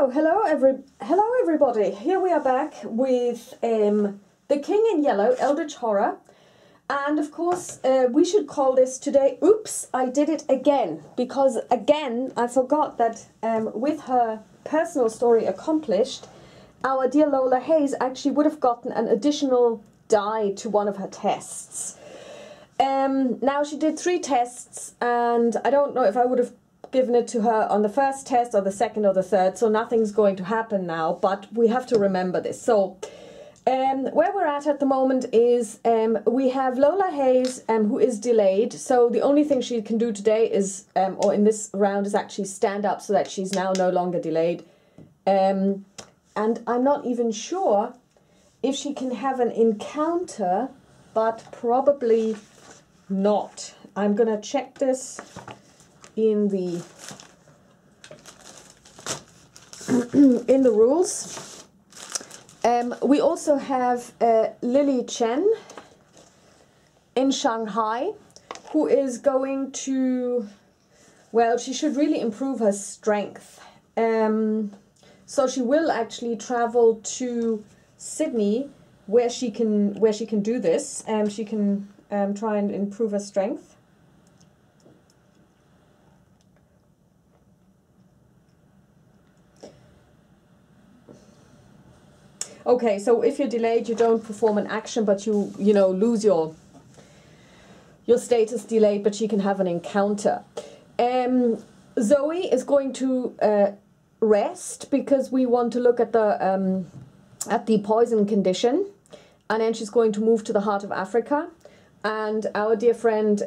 Hello everybody. Here we are back with The King in Yellow, Eldritch Horror. And of course, we should call this today, Oops, I Did It Again. Because again, I forgot that with her personal story accomplished, our dear Lola Hayes actually would have gotten an additional die to one of her tests. Now she did 3 tests, and I don't know if I would have given it to her on the first test or the second or the third, so nothing's going to happen now, but we have to remember this. So where we're at the moment is we have Lola Hayes who is delayed, so the only thing she can do today is, or in this round, is actually stand up so that she's now no longer delayed. And I'm not even sure if she can have an encounter, but probably not. I'm gonna check this in the in the rules. We also have Lily Chen in Shanghai, who is going to, well, she should really improve her strength. So she will actually travel to Sydney, where she can do this. She can try and improve her strength. Okay, so if you're delayed, you don't perform an action, but you know, lose your status delayed, but she can have an encounter. Zoe is going to rest because we want to look at the poison condition, and then she's going to move to the heart of Africa. And our dear friend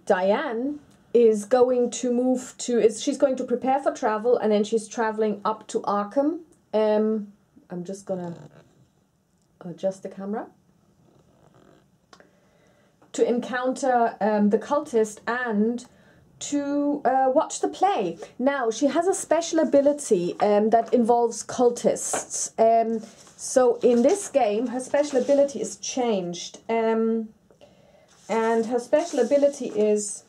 Diane is going to move to, she's going to prepare for travel, and then she's traveling up to Arkham. I'm just gonna adjust the camera to encounter the cultist and to watch the play. Now, she has a special ability that involves cultists. So in this game, her special ability is changed. And her special ability is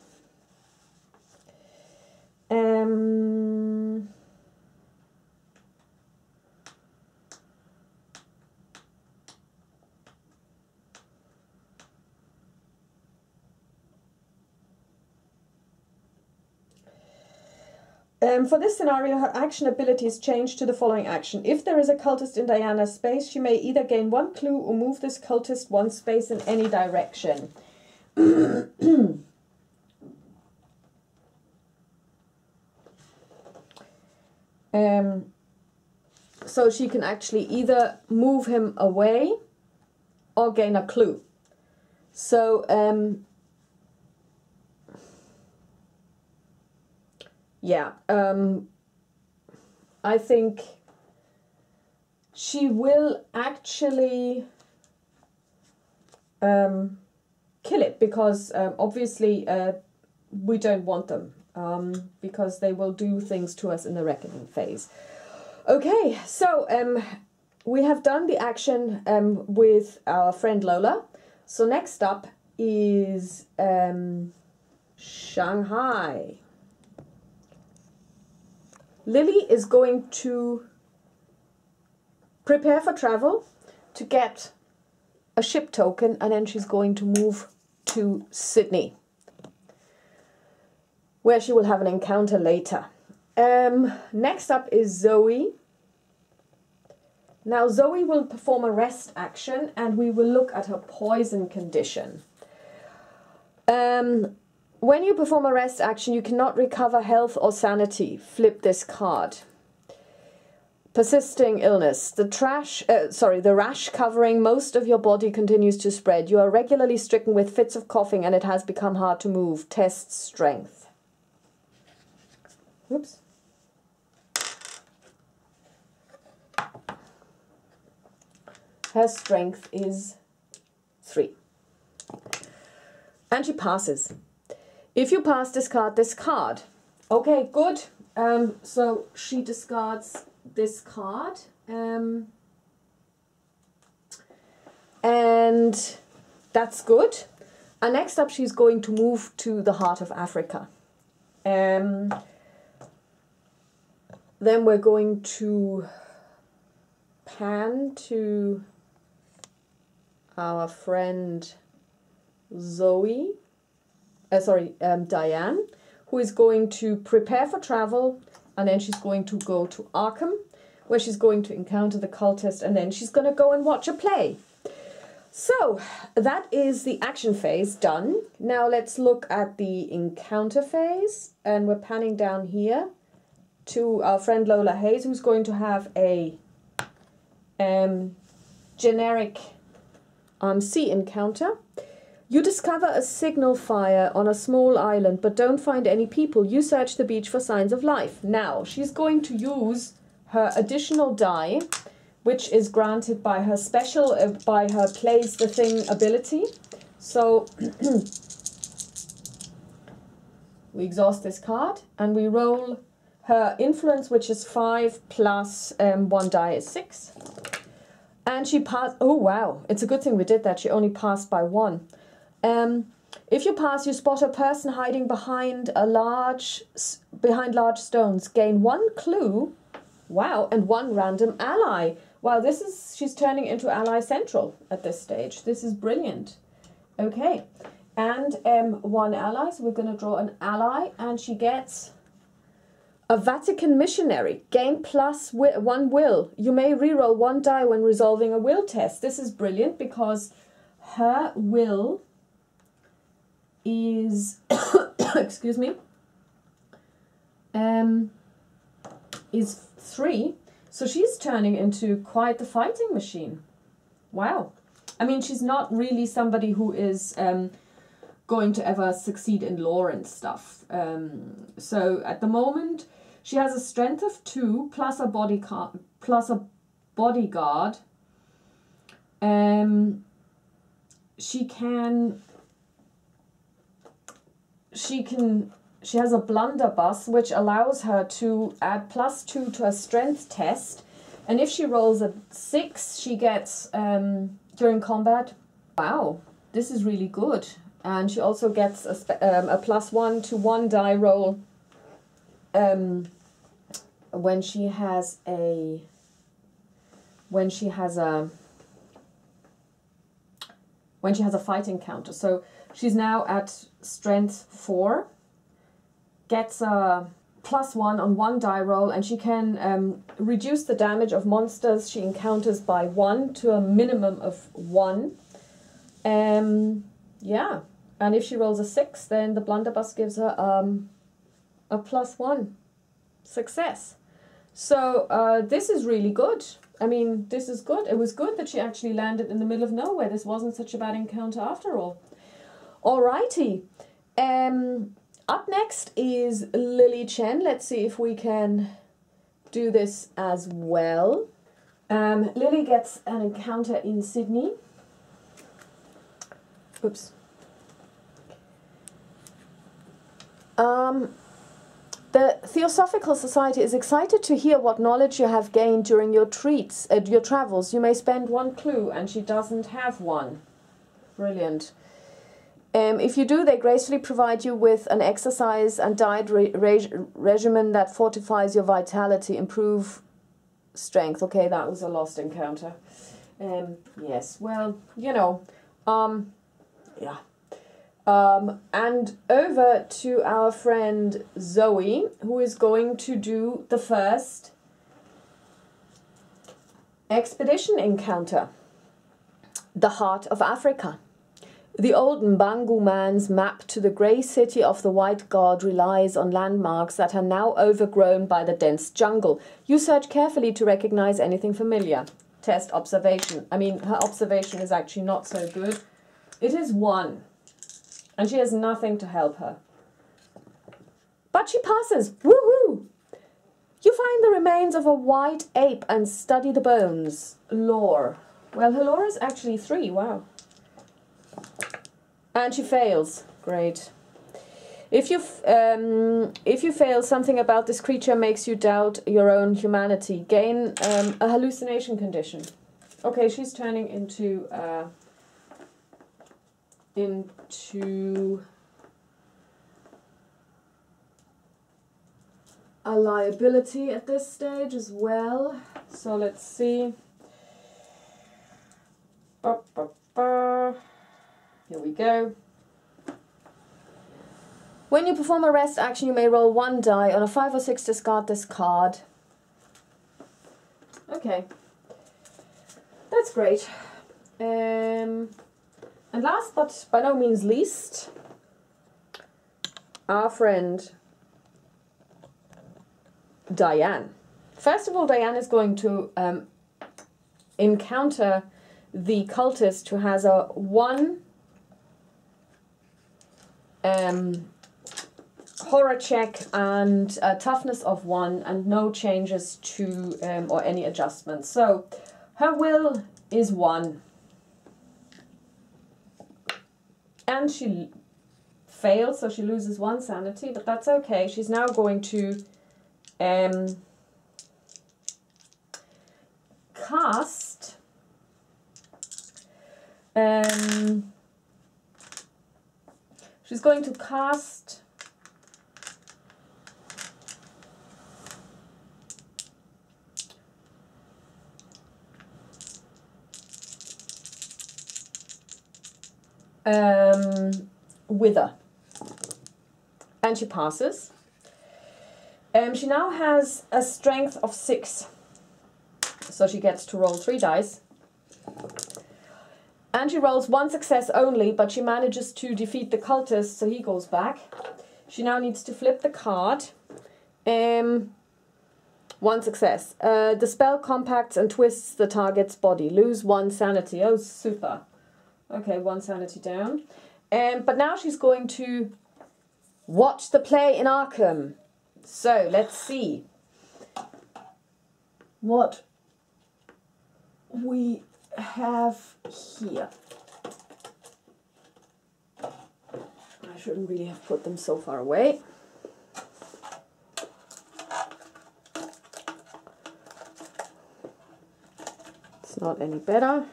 for this scenario, her action ability is changed to the following action. If there is a cultist in Diana's space, she may either gain 1 clue or move this cultist 1 space in any direction. So she can actually either move him away or gain a clue. So yeah, I think she will actually kill it, because obviously we don't want them, because they will do things to us in the reckoning phase. Okay, so we have done the action with our friend Lola. So next up is Shanghai. Lily is going to prepare for travel to get a ship token, and then she's going to move to Sydney, where she will have an encounter later. Next up is Zoe. Now Zoe will perform a rest action, and we will look at her poison condition. When you perform a rest action, you cannot recover health or sanity. Flip this card. Persisting illness. The rash covering most of your body continues to spread. You are regularly stricken with fits of coughing, and it has become hard to move. Test strength. Oops. Her strength is 3. And she passes. If you pass, discard this card. Okay, good. So she discards this card. And that's good. And next up, she's going to move to the heart of Africa. Then we're going to pan to our friend Diane, who is going to prepare for travel, and then she's going to go to Arkham, where she's going to encounter the cultist, and then she's going to go and watch a play. So that is the action phase done. Now let's look at the encounter phase, and we're panning down here to our friend Lola Hayes, who's going to have a generic sea encounter. You discover a signal fire on a small island but don't find any people. You search the beach for signs of life. Now she's going to use her additional die, which is granted by her special, by her plays the thing ability. So we exhaust this card and we roll her influence, which is 5 plus 1 die is 6. And she passed. Oh wow, it's a good thing we did that. She only passed by 1. If you pass, you spot a person hiding behind large stones. Gain 1 clue. Wow, and 1 random ally. Wow, she's turning into ally central at this stage. This is brilliant. Okay, and 1 ally. So we're going to draw an ally, and she gets a Vatican missionary. Gain plus 1 will. You may reroll 1 die when resolving a will test. This is brilliant because her will is excuse me, is 3, so she's turning into quite the fighting machine. Wow. I mean, she's not really somebody who is going to ever succeed in lore and stuff. So at the moment she has a strength of 2 plus a bodyguard. She has a blunderbuss, which allows her to add +2 to a strength test. And if she rolls a 6, she gets, during combat, wow, this is really good. And she also gets a +1 to 1 die roll when she has a fight encounter. So she's now at strength 4, gets a +1 on 1 die roll, and she can reduce the damage of monsters she encounters by 1 to a minimum of 1. Yeah, and if she rolls a 6, then the blunderbuss gives her a +1 success. So this is really good. I mean, this is good. It was good that she actually landed in the middle of nowhere. This wasn't such a bad encounter after all. Alrighty. Up next is Lily Chen. Let's see if we can do this as well. Lily gets an encounter in Sydney. Oops. The Theosophical Society is excited to hear what knowledge you have gained during your your travels. You may spend 1 clue, and she doesn't have 1. Brilliant. If you do, they gracefully provide you with an exercise and diet regimen that fortifies your vitality, improve strength. Okay, that was a lost encounter. Yes, well, you know, yeah. And over to our friend Zoe, who is going to do the first expedition encounter, the heart of Africa. The old Mbangu man's map to the grey city of the White God relies on landmarks that are now overgrown by the dense jungle. You search carefully to recognize anything familiar. Test observation. I mean, her observation is actually not so good. It is 1. And she has nothing to help her. But she passes. Woohoo! You find the remains of a white ape and study the bones. Lore. Well, her lore is actually 3. Wow. And she fails. Great. If you fail, something about this creature makes you doubt your own humanity. Gain a hallucination condition. Okay, she's turning into into a liability at this stage as well. So let's see. Here we go. When you perform a rest action, you may roll 1 die. On a 5 or 6, discard this card. Okay. That's great. And last but by no means least, our friend Diane. First of all, Diane is going to encounter the cultist who has a 1 horror check and a toughness of 1 and no changes to or any adjustments. So her will is 1. And she fails, so she loses 1 sanity, but that's okay. She's now going to cast she's going to cast Wither, and she passes. She now has a strength of 6, so she gets to roll 3 dice. And she rolls 1 success only, but she manages to defeat the cultist, so he goes back. She now needs to flip the card. 1 success. The spell compacts and twists the target's body. Lose 1 sanity. Oh, super. Okay, 1 sanity down. But now she's going to watch the play in Arkham. So, let's see what we have here. I shouldn't really have put them so far away. It's not any better.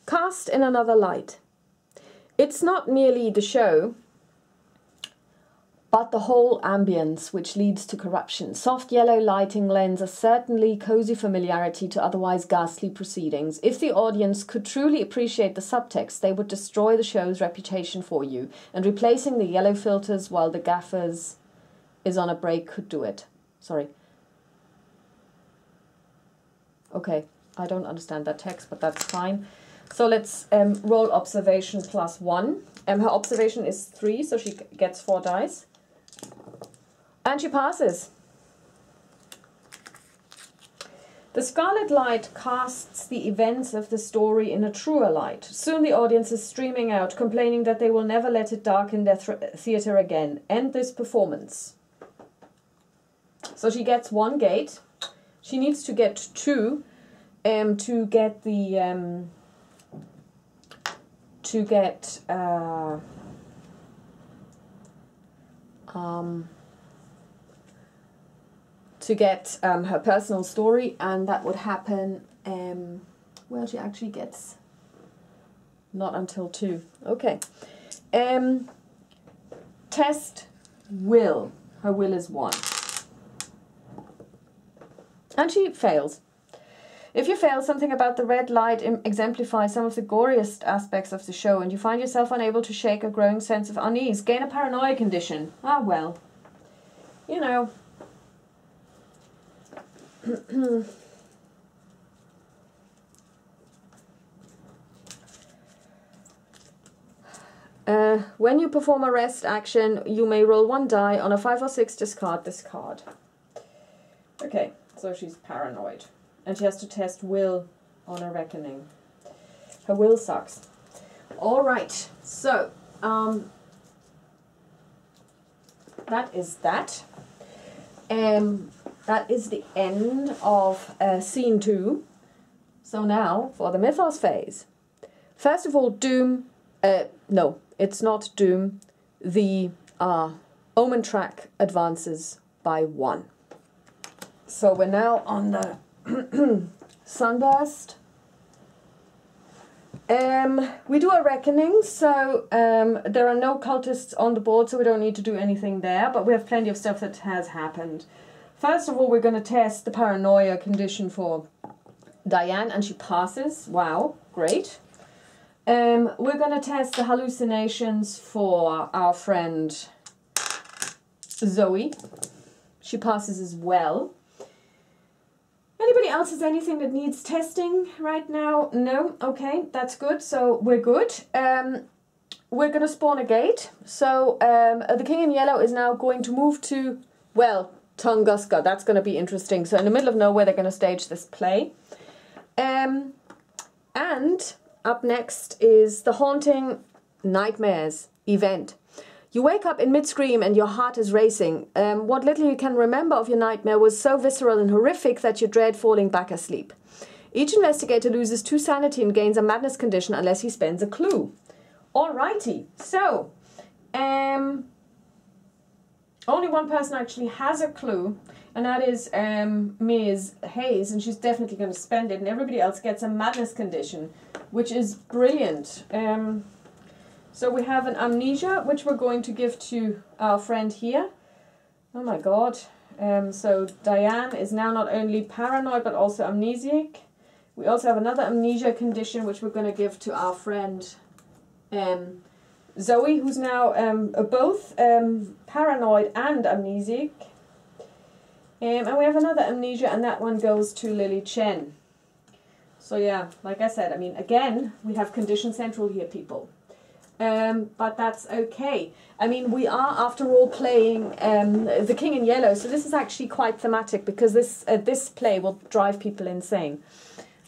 Cast in another light. It's not merely the show, but the whole ambience which leads to corruption. Soft yellow lighting lends a certainly cozy familiarity to otherwise ghastly proceedings. If the audience could truly appreciate the subtext, they would destroy the show's reputation for you, and replacing the yellow filters while the gaffers is on a break could do it. Sorry. Okay, I don't understand that text, but that's fine. So let's roll observation +1. Her observation is 3, so she gets 4 dice. And she passes. The scarlet light casts the events of the story in a truer light. Soon the audience is streaming out, complaining that they will never let it darken their theatre again. End this performance. So she gets 1 gate. She needs to get 2 to get the her personal story, and that would happen, well, she actually gets not until 2. Okay. Test will. Her will is 1. And she fails. If you fail, something about the red light exemplifies some of the goriest aspects of the show, and you find yourself unable to shake a growing sense of unease. Gain a paranoia condition. Ah, well. You know. When you perform a rest action, you may roll 1 die. On a 5 or 6, discard this card. Okay, so she's paranoid. And she has to test will on a reckoning. Her will sucks. Alright, so that is that. That is the end of scene 2. So now for the mythos phase. First of all, Doom. No, it's not Doom. The Omen track advances by 1. So we're now on the Sunburst. We do a reckoning, so there are no cultists on the board, so we don't need to do anything there, but we have plenty of stuff that has happened. First of all, we're going to test the paranoia condition for Diane, and she passes. Wow, great. We're going to test the hallucinations for our friend Zoe. She passes as well. Anybody else has anything that needs testing right now? No? Okay, that's good. So we're good. We're going to spawn a gate. So the king in yellow is now going to move to, well, Tunguska. That's going to be interesting. So in the middle of nowhere, they're going to stage this play. And up next is the Haunting Nightmares event. You wake up in mid-scream and your heart is racing. What little you can remember of your nightmare was so visceral and horrific that you dread falling back asleep. Each investigator loses 2 sanity and gains a madness condition unless he spends a clue. Alrighty, so only one person actually has a clue, and that is Ms. Hayes, and she's definitely going to spend it, and everybody else gets a madness condition, which is brilliant. So we have an amnesia, which we're going to give to our friend here. Oh my god. So Diane is now not only paranoid, but also amnesic. We also have another amnesia condition, which we're going to give to our friend Zoe, who's now both paranoid and amnesic. And we have another amnesia, and that one goes to Lily Chen. So yeah, like I said, I mean, again, we have condition central here, people. But that's okay. I mean, we are, after all, playing the King in Yellow, so this is actually quite thematic, because this play will drive people insane.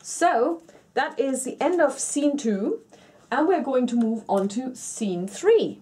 So, that is the end of scene 2, and we're going to move on to scene 3.